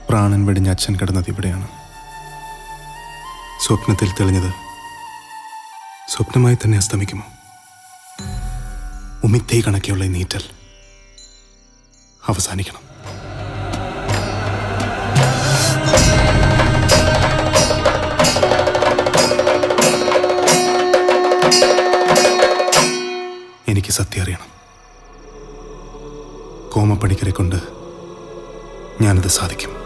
പ്രാണൻ വെടിഞ്ഞ അച്ഛൻ കിടന്നത് ഇവിടെയാണ്. സ്വപ്നത്തിൽ തെളിഞ്ഞത് സ്വപ്നമായി തന്നെ അസ്തമിക്കുമോ? ഉമിത്തൈ കണക്കെയുള്ള ഈ നീറ്റൽ അവസാനിക്കണം. എനിക്ക് സത്യം അറിയണം. കോമപ്പണിക്കരെ കൊണ്ട് ഞാനത് സാധിക്കും.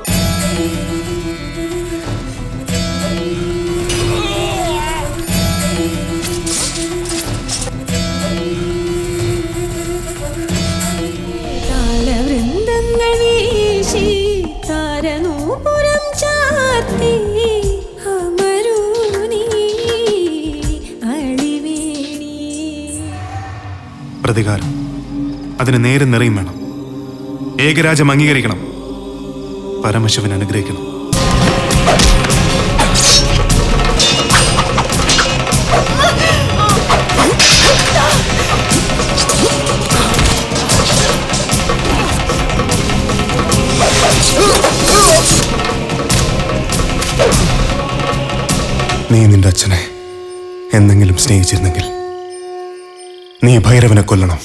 പ്രതികാരം അതിന് നേരെ നിറയും വേണം. ഏകരാജ്യം അംഗീകരിക്കണം. പരമശിവൻ അനുഗ്രഹിക്കണം. നീ നിന്റെ അച്ഛനെ എന്തെങ്കിലും സ്നേഹിച്ചിരുന്നെങ്കിൽ നീ ഭൈരവനെ കൊല്ലണം.